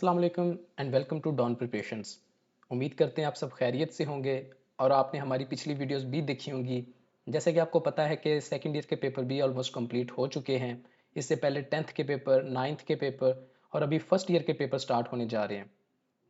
अस्सलाम वालेकुम and welcome to Dawn preparations. उम्मीद करते हैं आप सब खैरियत से होंगे और आपने हमारी पिछली वीडियोस भी देखी होंगी। जैसे कि आपको पता है कि सेकंड ईयर के पेपर भी ऑलमोस्ट कंप्लीट हो चुके हैं। इससे पहले 10th के पेपर, 9th के पेपर और अभी फर्स्ट ईयर के पेपर स्टार्ट होने जा रहे हैं।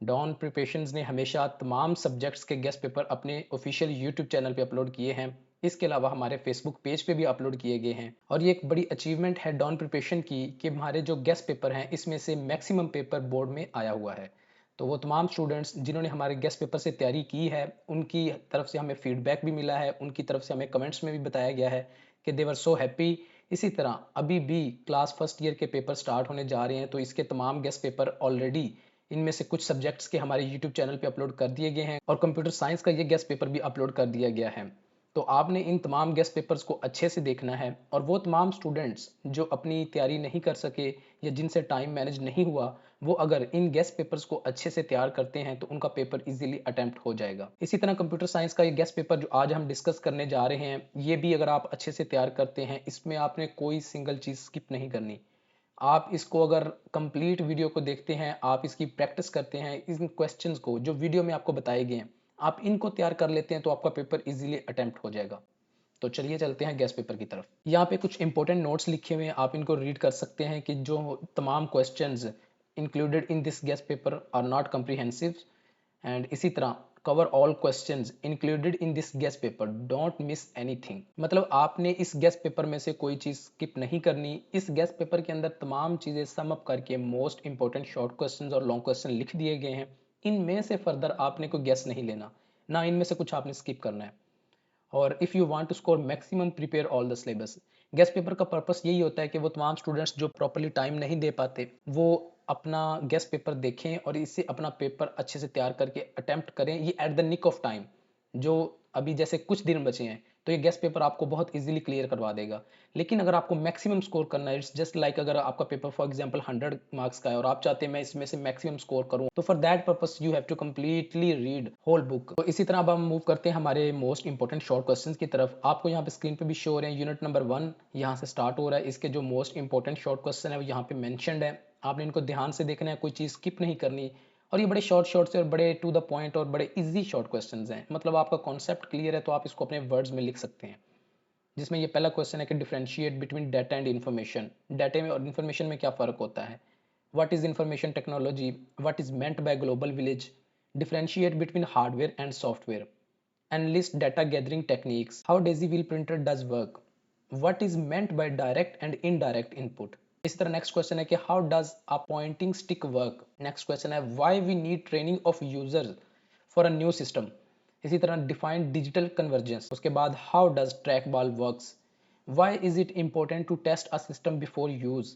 डॉन प्रिपरेशंस ने हमेशा तमाम सब्जेक्ट्स के गेस्ट पेपर अपने ऑफिशियल यूट्यूब चैनल पे अपलोड किए हैं। इसके अलावा हमारे फेसबुक पेज पे भी अपलोड किए गए हैं और ये एक बड़ी अचीवमेंट है डॉन प्रिपरेशन की कि हमारे जो गेस्ट पेपर हैं इसमें से मैक्सिमम पेपर बोर्ड में आया हुआ है। तो वो तमाम स्टूडेंट्स जिन्होंने हमारे गेस्ट पेपर से तैयारी की है उनकी तरफ से हमें फीडबैक भी मिला है, उनकी तरफ से हमें कमेंट्स में भी बताया गया है कि दे वर सो हैप्पी। इसी तरह अभी भी क्लास फर्स्ट ईयर के पेपर स्टार्ट होने जा रहे हैं, तो इसके तमाम गेस्ट पेपर ऑलरेडी इनमें से कुछ सब्जेक्ट्स के हमारे यूट्यूब चैनल पे अपलोड कर दिए गए हैं और कंप्यूटर साइंस का ये गेस्ट पेपर भी अपलोड कर दिया गया है। तो आपने इन तमाम गेस्ट पेपर्स को अच्छे से देखना है और वो तमाम स्टूडेंट्स जो अपनी तैयारी नहीं कर सके या जिनसे टाइम मैनेज नहीं हुआ, वो अगर इन गेस्ट पेपर्स को अच्छे से तैयार करते हैं तो उनका पेपर इजीली अटेम्प्ट हो जाएगा। इसी तरह कंप्यूटर साइंस का ये गेस्ट पेपर जो आज हम डिस्कस करने जा रहे हैं, ये भी अगर आप अच्छे से तैयार करते हैं, इसमें आपने कोई सिंगल चीज़ स्किप नहीं करनी। आप इसको अगर कंप्लीट वीडियो को देखते हैं, आप इसकी प्रैक्टिस करते हैं, इन क्वेश्चंस को जो वीडियो में आपको बताए गए हैं, आप इनको तैयार कर लेते हैं तो आपका पेपर इजीली अटेम्प्ट हो जाएगा। तो चलिए चलते हैं गेस्ट पेपर की तरफ। यहाँ पे कुछ इंपॉर्टेंट नोट्स लिखे हुए हैं, आप इनको रीड कर सकते हैं कि जो तमाम questions included in this guess paper are not comprehensive and इसी तरह cover all questions included in this guess paper, don't miss anything. मतलब आपने इस गेस्ट पेपर में से कोई चीज़ स्किप नहीं करनी। इस गेस्ट पेपर के अंदर तमाम चीज़ें सम अप करके मोस्ट इंपॉर्टेंट शॉर्ट क्वेश्चंस और लॉन्ग क्वेश्चन लिख दिए गए हैं। इनमें से फर्दर आपने कोई गेस नहीं लेना, ना इनमें से कुछ आपने स्किप करना है। और if you want to score maximum prepare all the syllabus. Guess paper का पर्पस यही होता है कि वो तमाम स्टूडेंट्स जो प्रॉपरली टाइम नहीं दे पाते, वो अपना गेस्ट पेपर देखें और इससे अपना पेपर अच्छे से तैयार करके अटेम्प्ट करें, ये at the nick of time. जो अभी जैसे कुछ दिन बचे हैं तो ये गेस्ट पेपर आपको बहुत इजीली क्लियर करवा देगा। लेकिन अगर आपको मैक्सिमम स्कोर करना है, इट्स जस्ट लाइक अगर आपका पेपर फॉर एग्जांपल 100 मार्क्स का है और आप चाहते हैं मैं इसमें से मैक्सिमम स्कोर करूं, तो for that purpose you have to completely read whole book. तो इसी तरह अब हम मूव करते हैं हमारे मोस्ट इंपॉर्टेंट शॉर्ट क्वेश्चंस की तरफ। आपको यहाँ पे स्क्रीन पे भी शो हो रहे हैं। यूनिट नंबर 1 यहाँ से स्टार्ट हो रहा है। इसके जो मोस्ट इंपॉर्टेंट शॉर्ट क्वेश्चन है वो यहाँ पे मैंशनड है। आपने इनको ध्यान से देखना है, कोई चीज़ स्किप नहीं करनी। और ये बड़े शॉर्ट शॉर्ट से और बड़े टू द पॉइंट और बड़े इजी शॉर्ट क्वेश्चंस हैं। मतलब आपका कॉन्सेप्ट क्लियर है तो आप इसको अपने वर्ड्स में लिख सकते हैं। जिसमें ये पहला क्वेश्चन है कि differentiate between data and information. Data में और इन्फॉर्मेशन में क्या फ़र्क होता है? What is information technology? What is meant bye global village? Differentiate between hardware and software and list data gathering techniques. How Daisy wheel printer does work? What is meant bye direct and indirect input? इस तरह next question है कि how does a pointing stick work? Next question है why we need training of users for a new system? इसी तरह define digital convergence. उसके बाद how does trackball works? Why is it important to test a system before use?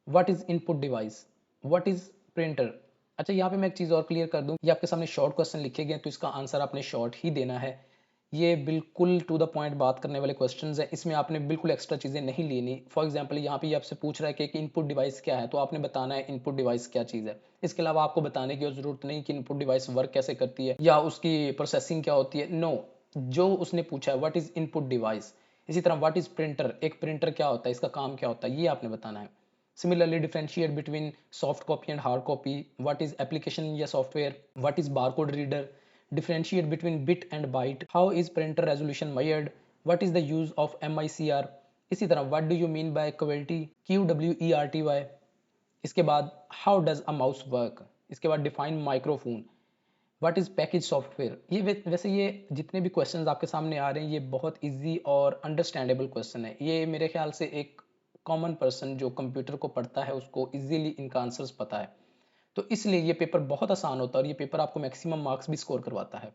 What is input device? What is printer? अच्छा, यहाँ पे मैं एक चीज़ और क्लियर कर दूं, ये आपके सामने शॉर्ट क्वेश्चन लिखे गए हैं तो इसका आंसर आपने शॉर्ट ही देना है। ये बिल्कुल टू द पॉइंट बात करने वाले क्वेश्चंस हैं, इसमें आपने बिल्कुल एक्स्ट्रा चीज़ें नहीं लेनी। फॉर एग्जांपल यहाँ पे ये आपसे पूछ रहा है कि इनपुट डिवाइस क्या है, तो आपने बताना है इनपुट डिवाइस क्या चीज़ है। इसके अलावा आपको बताने की ज़रूरत नहीं कि इनपुट डिवाइस वर्क कैसे करती है या उसकी प्रोसेसिंग क्या होती है। नो, जो उसने पूछा है व्हाट इज़ इनपुट डिवाइस। इसी तरह व्हाट इज़ प्रिंटर, एक प्रिंटर क्या होता है, इसका काम क्या होता है, ये आपने बताना है। Similarly, differentiate between soft copy and hard copy. What is application या software? What is barcode reader? Differentiate between bit and byte. How is printer resolution measured? What is the use of MICR? इसी तरह what do you mean by QWERTY? QWERTY? इसके बाद how does a mouse work? इसके बाद define microphone. What is package software. ये वैसे ये जितने भी क्वेश्चंस आपके सामने आ रहे हैं ये बहुत इजी और अंडरस्टैंडेबल क्वेश्चन है। ये मेरे ख्याल से एक कॉमन पर्सन जो कंप्यूटर को पढ़ता है उसको इजीली इनका आंसर्स पता है। तो इसलिए ये पेपर बहुत आसान होता है और ये पेपर आपको मैक्सिमम मार्क्स भी स्कोर करवाता है।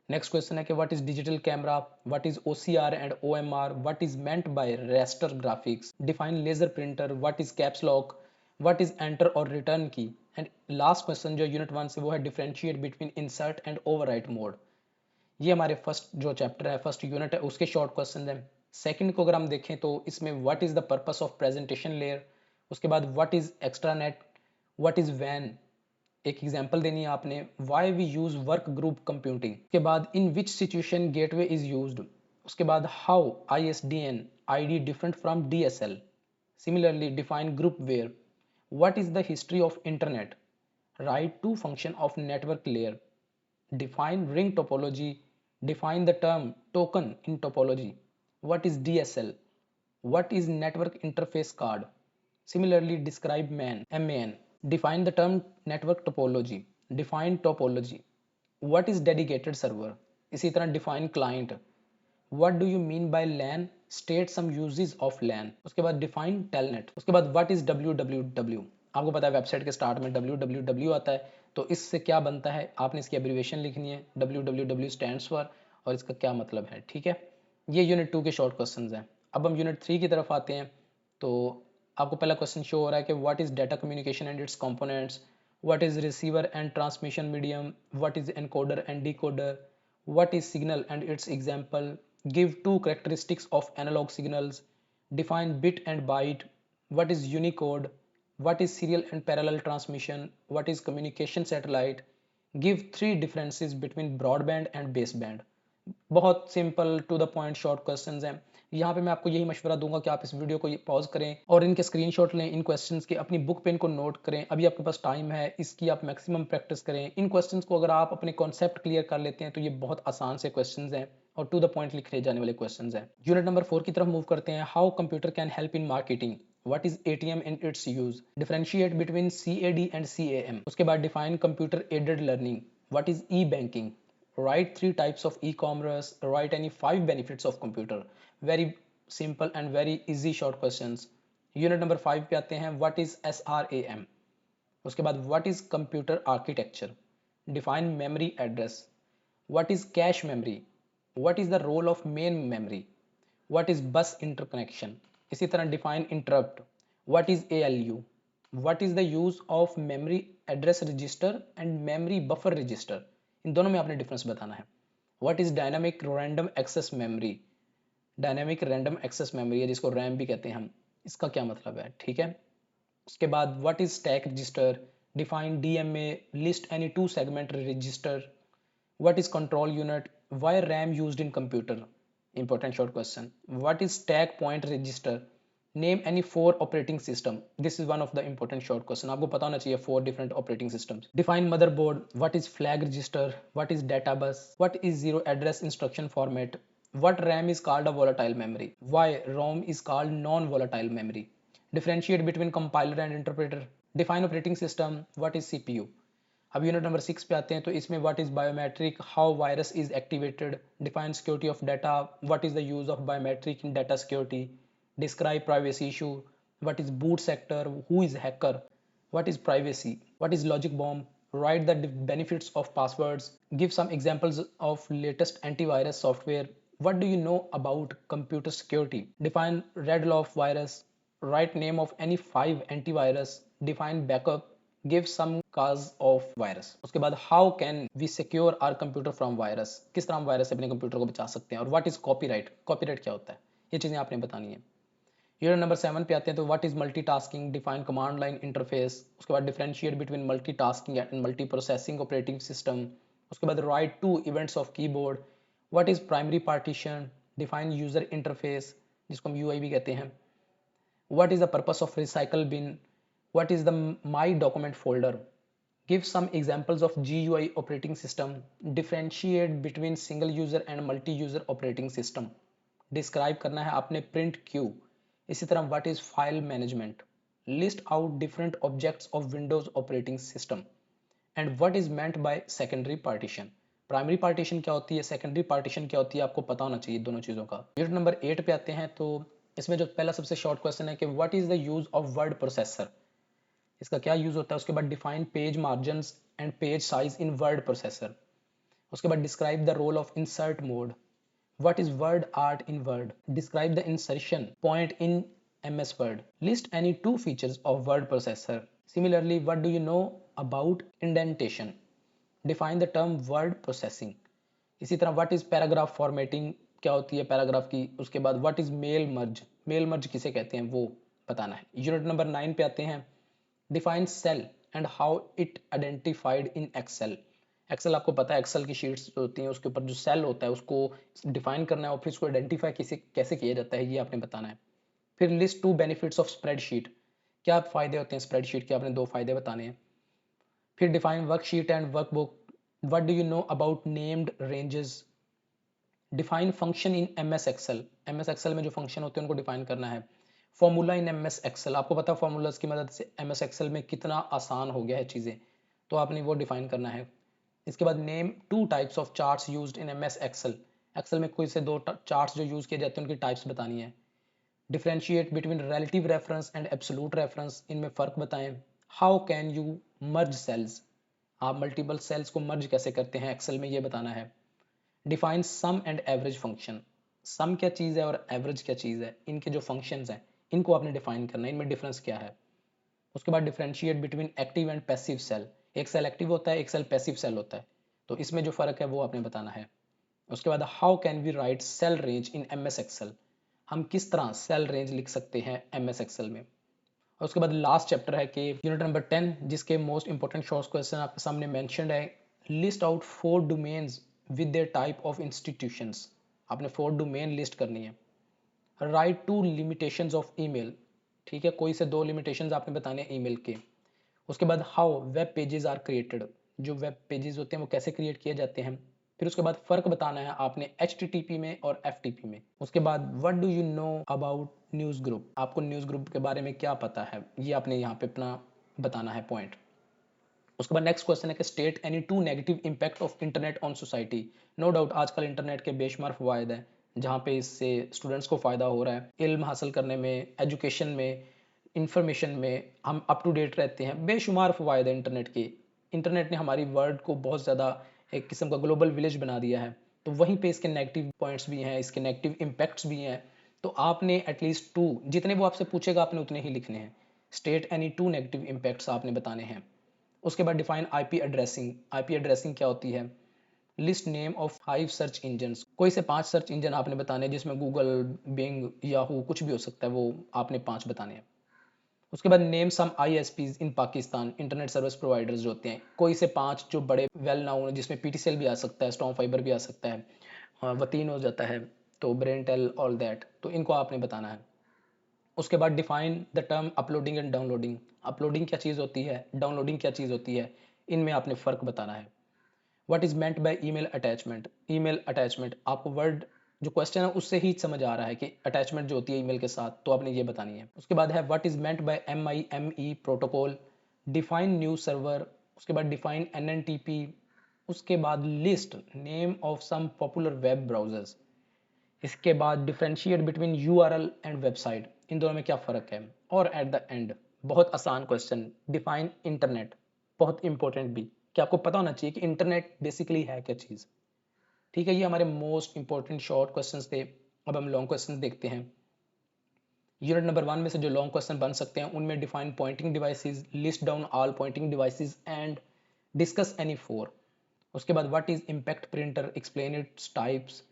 नेक्स्ट क्वेश्चन है कि what is digital camera? What is OCR and OMR? What is meant by raster graphics? Define laser printer? What is caps lock? What is enter और return key? And last question जो unit 1 से वो है differentiate between insert and overwrite mode. ये हमारे first जो chapter है, first unit है, उसके शॉर्ट क्वेश्चन हैं। सेकंड को अगर हम देखें तो इसमें what is the purpose of presentation layer, उसके बाद what is extranet, what is वैन, एक एग्जांपल देनी है आपने, why we use work group computing, के बाद in which situation gateway is used, उसके बाद how ISDN ID different from DSL, similarly define groupware, what is the history of internet, Write two function of network layer. Define ring topology. Define the term token in topology. What is DSL? What is network interface card? Similarly, describe MAN. Define the term network topology. Define topology. What is dedicated server? इसी तरह define client. What do you mean by LAN? State some uses of LAN. उसके बाद define telnet. उसके बाद what is www? आपको पता है website के स्टार्ट में www आता है, तो इससे क्या बनता है आपने इसकी एब्रीविएशन लिखनी है, www स्टैंड्स फॉर, और इसका क्या मतलब है। ठीक है, ये यूनिट 2 के शॉर्ट क्वेश्चंस हैं। अब हम यूनिट 3 की तरफ आते हैं। तो आपको पहला क्वेश्चन शो हो रहा है कि what is data communication and its components, what is receiver and transmission medium, what is encoder and decoder, what is signal and its example, give two characteristics of analog signals, define bit and byte, what is Unicode, what is serial and parallel transmission, what is communication satellite, give three differences between broadband and baseband। बहुत simple to the point short questions हैं। यहाँ पे मैं आपको यही मशवरा दूंगा कि आप इस वीडियो को पॉज करें और इनके स्क्रीनशॉट लें, इन क्वेश्चंस के अपनी बुक पे इनको नोट करें। अभी आपके पास टाइम है, इसकी आप मैक्सिमम प्रैक्टिस करें। इन क्वेश्चंस को अगर आप अपने कॉन्सेप्ट क्लियर कर लेते हैं तो ये बहुत आसान से क्वेश्चंस हैं और टू द पॉइंट लिखे जाने वाले क्वेश्चंस हैं। यूनिट नंबर 4 की तरफ मूव करते हैं। How computer can help in marketing, what is ATM and its use, differentiate between CAD and CAM। उसके बाद define computer aided learning, what is e-banking, write 3 types of e-commerce, write any 5 benefits of computer। very simple and very easy short questions। unit number 5 पे आते हैं। what is SRAM, उसके बाद what is computer architecture, define memory address, what is cache memory, what is the role of main memory, what is bus interconnection। इसी तरह define interrupt, what is ALU, what is the use of memory address register and memory buffer register. इन दोनों में आपने difference बताना है। What is dynamic random access memory, dynamic random access memory है जिसको रैम भी कहते हैं हम, इसका क्या मतलब है। ठीक है, उसके बाद what is stack register, define DMA, list any 2 segment register, what is control unit, why RAM used in computer. Important short question. What is stack point register? Name any 4 operating system. This is one of the important short question. आपको पता होना चाहिए 4 different operating systems. Define motherboard. What is flag register? What is data bus? What is zero address instruction format? What RAM is called a volatile memory? Why ROM is called non-volatile memory? Differentiate between compiler and interpreter. Define operating system. What is CPU? अब unit number 6 पे आते हैं। तो इसमें what is biometric, how virus is activated, define security of data, what is the use of biometric in data security, describe privacy issue, what is boot sector, who is hacker, what is privacy, what is logic bomb, write the benefits of passwords, give some examples of latest antivirus software, what do you know about computer security, define red law virus, write name of any 5 antivirus, define backup, give some cause of virus. उसके बाद how can we secure our computer from virus, किस तरह हम virus से अपने computer को बचा सकते हैं, और व्हाट इज कॉपीराइट, कॉपीराइट क्या होता है, ये चीज़ें आपने बतानी है। यूनिट नंबर 7 पे आते हैं। तो what is multitasking, define command line interface, उसके बाद differentiate between multitasking and multi processing operating system, उसके बाद write 2 events of keyboard, what is primary partition, define user interface जिसको हम UI भी कहते हैं, what is the purpose of recycle bin, what is the my document folder, give some examples of GUI operating system, differentiate between single user and multi user operating system, describe करना है आपने print queue। इसी तरह what is file management, list out different objects of Windows operating system, and what is meant by secondary partition। Primary partition क्या होती है, secondary partition क्या होती है, आपको पता होना चाहिए दोनों चीज़ों का। यूनिट नंबर 8 पे आते हैं। तो इसमें जो पहला सबसे शॉर्ट क्वेश्चन है कि what is the use of word processor, इसका क्या यूज होता है। उसके बाद define page margin and page size in word processor, उसके बाद describe the role of insert mode, what is word art in word, describe the insertion point in MS word, list any 2 features of word processor, similarly what do you know about indentation, define the term word processing. इसी तरह what is paragraph formatting, क्या होती है paragraph की। उसके बाद what is mail merge किसे कहते हैं वो बताना है। यूनिट नंबर 9 पे आते हैं। Define cell and how it identified in excel. Excel आपको पता है, एक्सेल की शीट्स होती हैं, उसके ऊपर जो सेल होता है उसको डिफाइन करना है और फिर उसको आइडेंटिफाई कैसे किया जाता है, ये आपने बताना है। फिर लिस्ट 2 बेनिफिट्स ऑफ स्प्रेडशीट, क्या फ़ायदे होते हैं स्प्रेडशीट के, आपने 2 फायदे बताने हैं। फिर define worksheet and workbook, what do you know about named ranges, define function in M S excel, M S excel में जो फंक्शन होते हैं उनको डिफाइन करना है। Formula in M S excel, आपको पता है फॉर्मूलाज की मदद से एम एस एक्सेल में कितना आसान हो गया है चीज़ें, तो आपने वो डिफाइन करना है। इसके बाद name two types of charts used in M S excel, excel में कोई से दो चार्ट्स जो यूज़ किए जाते हैं उनकी टाइप्स बतानी है। Differentiate between relative reference and absolute reference, इनमें फ़र्क बताएं। How can you merge cells, आप मल्टीपल सेल्स को मर्ज कैसे करते हैं एक्सेल में, ये बताना है। Define sum and average function, sum क्या चीज़ है और एवरेज क्या चीज़ है, इनके जो फंक्शंस हैं इनको आपने डिफाइन करना है, इनमें डिफरेंस क्या है। उसके बाद differentiate between active and passive cell, एक सेल एक्टिव होता है एक सेल पैसिव सेल होता है, तो इसमें जो फ़र्क है वो आपने बताना है। उसके बाद how can we write cell range in M S excel, हम किस तरह सेल रेंज लिख सकते हैं एम एस एक्सेल में। और उसके बाद लास्ट चैप्टर है कि यूनिट नंबर 10, जिसके मोस्ट इंपॉर्टेंट शॉर्ट क्वेश्चन आपके सामने मेंशन्ड है। List out 4 domains with their type of institutions, आपने 4 डोमेन लिस्ट करनी है। Write two limitations of email, ठीक है, कोई से 2 लिमिटेशंस आपने बताने हैं ईमेल के। उसके बाद how web pages are created, जो वेब पेजेस होते हैं वो कैसे क्रिएट किए जाते हैं। फिर उसके बाद फ़र्क बताना है आपने HTTP में और FTP में। उसके बाद what do you know about news group, आपको न्यूज़ ग्रुप के बारे में क्या पता है, ये आपने यहाँ पे अपना बताना है पॉइंट। उसके बाद नेक्स्ट क्वेश्चन है कि state any two negative impact of internet on society. No doubt आजकल इंटरनेट के बेशुमार फ़वाद हैं, जहाँ पे इससे स्टूडेंट्स को फ़ायदा हो रहा है, इल्म हासिल करने में, एजुकेशन में, इंफॉर्मेशन में हम अप टू डेट रहते हैं। बेशुमार फ़वाद है इंटरनेट के, इंटरनेट ने हमारी वर्ल्ड को बहुत ज़्यादा एक किस्म का ग्लोबल विलेज बना दिया है। तो वहीं पे इसके नेगेटिव पॉइंट्स भी हैं, इसके नेगेटिव इम्पैक्ट्स भी हैं। तो आपने एटलीस्ट 2, जितने वो आपसे पूछेगा आपने उतने ही लिखने हैं। स्टेट एनी 2 नेगेटिव इम्पैक्ट्स आपने बताने हैं। उसके बाद define IP addressing, IP addressing क्या होती है। List name of 5 search engine, कोई से 5 सर्च इंजन आपने बताने हैं, जिसमें गूगल, बिंग, याहू कुछ भी हो सकता है, वो आपने 5 बताने हैं। उसके बाद नेम सम ISPs इन पाकिस्तान, इंटरनेट सर्विस प्रोवाइडर्स जो होते हैं, कोई से 5 जो बड़े वेल नाउन, जिसमें PTCL भी आ सकता है, स्टॉम फाइबर भी आ सकता है, वतीन हो जाता है, तो ब्रेन टेल, ऑल दैट, तो इनको आपने बताना है। उसके बाद define the term uploading and downloading, uploading क्या चीज़ होती है, डाउनलोडिंग क्या चीज़ होती है, इनमें आपने फ़र्क बताना है। What is meant by email attachment, email attachment आपको वर्ड जो क्वेश्चन है उससे ही समझ आ रहा है कि अटैचमेंट जो होती है ईमेल के साथ, तो आपने ये बतानी है। उसके बाद है what is meant by MIME protocol, define new server. उसके बाद डिफाइन NNTP। उसके बाद list name of some popular web browsers. इसके बाद differentiate between URL and website, इन दोनों में क्या फ़र्क है। और एट द एंड बहुत आसान क्वेश्चन, डिफाइन इंटरनेट, बहुत इंपॉर्टेंट भी, कि आपको पता होना चाहिए कि इंटरनेट बेसिकली है क्या चीज़। ठीक है, ये हमारे मोस्ट इंपॉर्टेंट शॉर्ट क्वेश्चंस थे। अब हम लॉन्ग क्वेश्चन देखते हैं। यूनिट नंबर 1 में से जो लॉन्ग क्वेश्चन बन सकते हैं उनमें define pointing devices, list down all pointing devices and discuss any 4। उसके बाद what is impact printer, explain its types.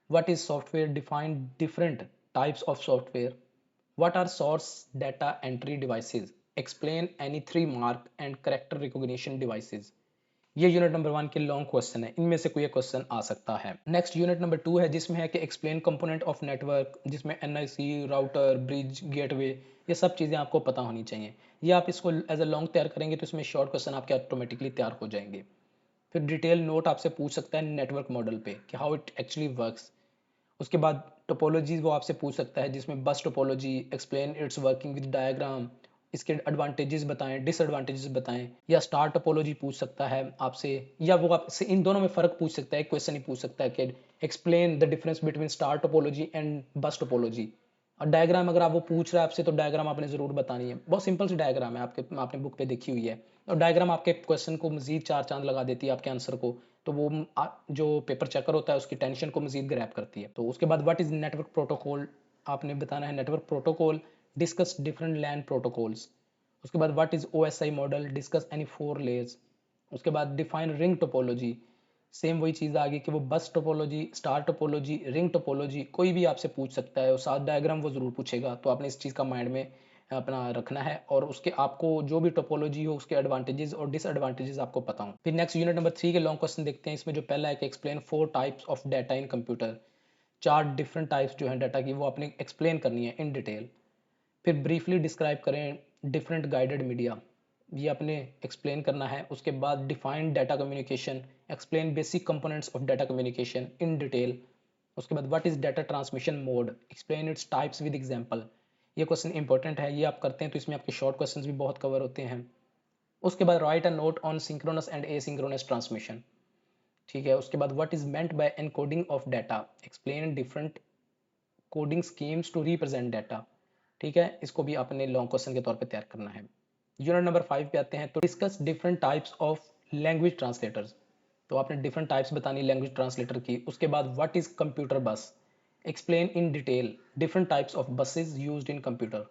What is software, define different types of software. What are source data entry devices, explain any 3 mark and character recognition devices. ये unit number 1 के long question है, इनमें से कोई एक question आ सकता है। Next unit number 2 है, जिसमें है कि एक्सप्लेन कंपोनेंट ऑफ नेटवर्क, जिसमें NIC, राउटर, ब्रिज, गेटवे, ये सब चीज़ें आपको पता होनी चाहिए। ये आप इसको एज अ लॉन्ग तैयार करेंगे तो इसमें शॉर्ट क्वेश्चन आपके ऑटोमेटिकली तैयार हो जाएंगे। फिर डिटेल नोट आपसे पूछ सकता है नेटवर्क मॉडल पे कि हाउ इट एक्चुअली वर्क्स। उसके बाद टोपोलॉजीज वो आपसे पूछ सकता है, जिसमें बस topology, explain it's working with diagram, इसके एडवांटेजेस बताएं, डिसएडवांटेजेस बताएं। या स्टार टोपोलॉजी पूछ सकता है आपसे, या वो आपसे इन दोनों में फ़र्क पूछ सकता है, एक क्वेश्चन ही पूछ सकता है कि explain the difference between star topology and बस टोपोलॉजी। और डायग्राम अगर आप वो पूछ रहा है आपसे, तो डायग्राम आपने ज़रूर बतानी है, बहुत सिंपल सी डायग्राम है, आपने बुक पे देखी हुई है। और डायग्राम आपके क्वेश्चन को मजीद 4 चांद लगा देती है, आपके आंसर को, तो वो जो पेपर चेकर होता है उसकी टेंशन को मजीद ग्रैब करती है। तो उसके बाद व्हाट इज़ नेटवर्क प्रोटोकॉल, आपने बताना है नेटवर्क प्रोटोकॉल, डिस्कस डिफरेंट लैन प्रोटोकॉल्स। उसके बाद what is OSI model, discuss any 4 layers. उसके बाद डिफाइन रिंग टोपोलॉजी, सेम वही चीज़ आ गई कि वो बस topology, star topology, ring topology कोई भी आपसे पूछ सकता है, और साथ डायग्राम वो ज़रूर पूछेगा, तो आपने इस चीज़ का माइंड में अपना रखना है, और उसके आपको जो भी टोपोलॉजी हो उसके एडवांटेजेस और डिसएडवांटेजेस आपको पता हो। फिर नेक्स्ट यूनिट नंबर 3 के लॉन्ग क्वेश्चन देखते हैं। इसमें जो पहला है कि explain 4 types of data in computer, 4 different types जो है डाटा की वो आपने एक्सप्लेन करनी है इन डिटेल। फिर ब्रीफली डिस्क्राइब करें डिफरेंट गाइडेड मीडिया, ये आपने एक्सप्लेन करना है। उसके बाद define data communication, explain basic components of data communication in detail. उसके बाद what is data transmission mode, explain its types with example. ये क्वेश्चन इंपॉर्टेंट है, ये आप करते हैं तो इसमें आपके शॉर्ट क्वेश्चंस भी बहुत कवर होते हैं। उसके बाद write a note on synchronous and asynchronous transmission, ठीक है। उसके बाद what is meant by encoding of data, explain different coding schemes to represent data, ठीक है। इसको भी आपने लॉन्ग क्वेश्चन के तौर पे तैयार करना है। यूनिट नंबर 5 पे आते हैं, तो discuss different types of language translators. तो आपने डिफरेंट टाइप्स बतानी लैंग्वेज ट्रांसलेटर की। उसके बाद what is computer bus, explain in detail different types of buses used in computer.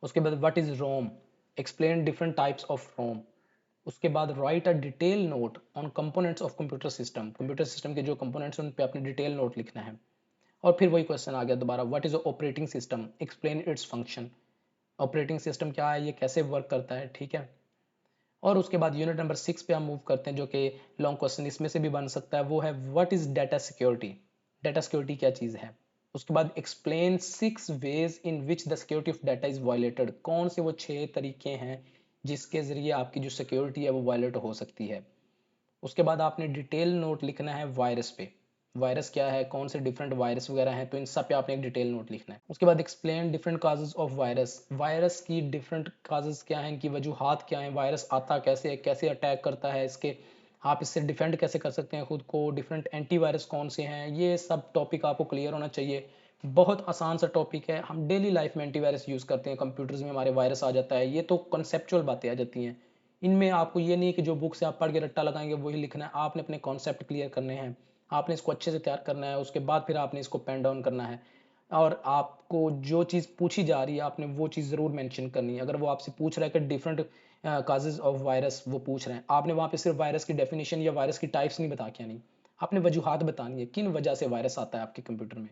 उसके बाद what is ROM, explain different types of ROM. उसके बाद write a detail note on components of computer system, computer system के जो components हैं उन पे आपने डिटेल नोट लिखना है। और फिर वही क्वेश्चन आ गया दोबारा, what is operating system, explain its function. Operating system क्या है, ये कैसे वर्क करता है, ठीक है। और उसके बाद यूनिट नंबर 6 पे हम मूव करते हैं, जो कि लॉन्ग क्वेश्चन इसमें से भी बन सकता है। वो है what is data security, data security क्या चीज़ है। उसके बाद explain 6 ways in which the security of data is violated, कौन से वो 6 तरीके हैं जिसके ज़रिए आपकी जो सिक्योरिटी है वो वायलेट हो सकती है। उसके बाद आपने डिटेल नोट लिखना है वायरस पे, वायरस क्या है, कौन से डिफरेंट वायरस वगैरह हैं, तो इन सब पे आपने एक डिटेल नोट लिखना है। उसके बाद explain different causes of virus, virus की डिफरेंट काजेज क्या हैं, इनकी वजूहात क्या हैं, वायरस आता कैसे है, कैसे अटैक करता है, इसके आप इससे डिफेंड कैसे कर सकते हैं खुद को, डिफरेंट एंटीवायरस कौन से हैं, ये सब टॉपिक आपको क्लियर होना चाहिए। बहुत आसान सा टॉपिक है, हम डेली लाइफ में एंटीवायरस यूज़ करते हैं, कंप्यूटर्स में हमारे वायरस आ जाता है, ये तो कंसेप्चुअल बातें आ जाती हैं। इनमें आपको ये नहीं कि जो बुक से आप पढ़ के रट्टा लगाएंगे वही लिखना है, आपने अपने कॉन्सेप्ट क्लियर करने हैं, आपने इसको अच्छे से तैयार करना है। उसके बाद फिर आपने इसको पेन डाउन करना है, और आपको जो चीज़ पूछी जा रही है आपने वो चीज़ ज़रूर मेंशन करनी है। अगर वो आपसे पूछ रहा है कि डिफरेंट काजेज ऑफ वायरस वो पूछ रहे हैं, आपने वहाँ पे सिर्फ वायरस की डेफिनेशन या वायरस की टाइप्स नहीं बता के आनी, आपने वजूहात बतानी है किन वजह से वायरस आता है आपके कंप्यूटर में,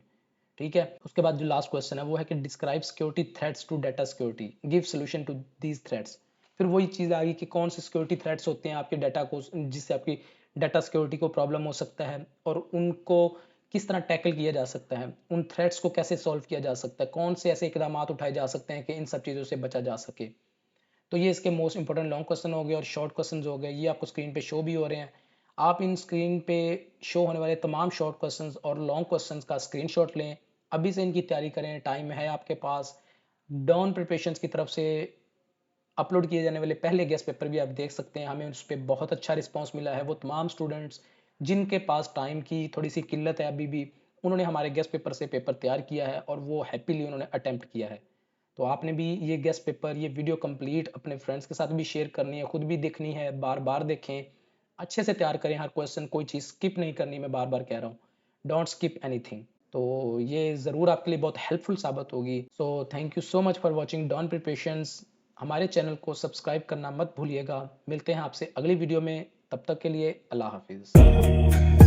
ठीक है। उसके बाद जो लास्ट क्वेश्चन है वो है कि describe security threats to data security, give solution to these threats. फिर वही चीज़ आ गई कि कौन से सिक्योरिटी थ्रेट्स होते हैं आपके डाटा को, जिससे आपकी डाटा सिक्योरिटी को प्रॉब्लम हो सकता है, और उनको किस तरह टैकल किया जा सकता है, उन थ्रेट्स को कैसे सॉल्व किया जा सकता है, कौन से ऐसे इकदाम उठाए जा सकते हैं कि इन सब चीज़ों से बचा जा सके। तो ये इसके मोस्ट इंपॉर्टेंट लॉन्ग क्वेश्चन हो गए, और शॉर्ट क्वेश्चन हो गए, ये आपको स्क्रीन पे शो भी हो रहे हैं। आप इन स्क्रीन पे शो होने वाले तमाम शॉर्ट क्वेश्चन और लॉन्ग क्वेश्चन का स्क्रीनशॉट लें, अभी से इनकी तैयारी करें, टाइम है आपके पास। डॉन प्रिपरेशंस की तरफ से अपलोड किए जाने वाले पहले गेस्ट पेपर भी आप देख सकते हैं, हमें उस पर बहुत अच्छा रिस्पांस मिला है। वो तमाम स्टूडेंट्स जिनके पास टाइम की थोड़ी सी किल्लत है अभी भी, उन्होंने हमारे गेस्ट पेपर से पेपर तैयार किया है और वो हैप्पीली उन्होंने अटेम्प्ट किया है। तो आपने भी ये गेस्ट पेपर, ये वीडियो कंप्लीट अपने फ्रेंड्स के साथ भी शेयर करनी है, खुद भी देखनी है, बार बार देखें, अच्छे से तैयार करें हर क्वेश्चन, कोई चीज़ स्किप नहीं करनी, मैं बार बार कह रहा हूँ, डोंट स्किप एनीथिंग। तो ये ज़रूर आपके लिए बहुत हेल्पफुल साबित होगी। So thank you so much for watching Don preparations. हमारे चैनल को सब्सक्राइब करना मत भूलिएगा। मिलते हैं आपसे अगली वीडियो में, तब तक के लिए अल्लाह हाफिज़।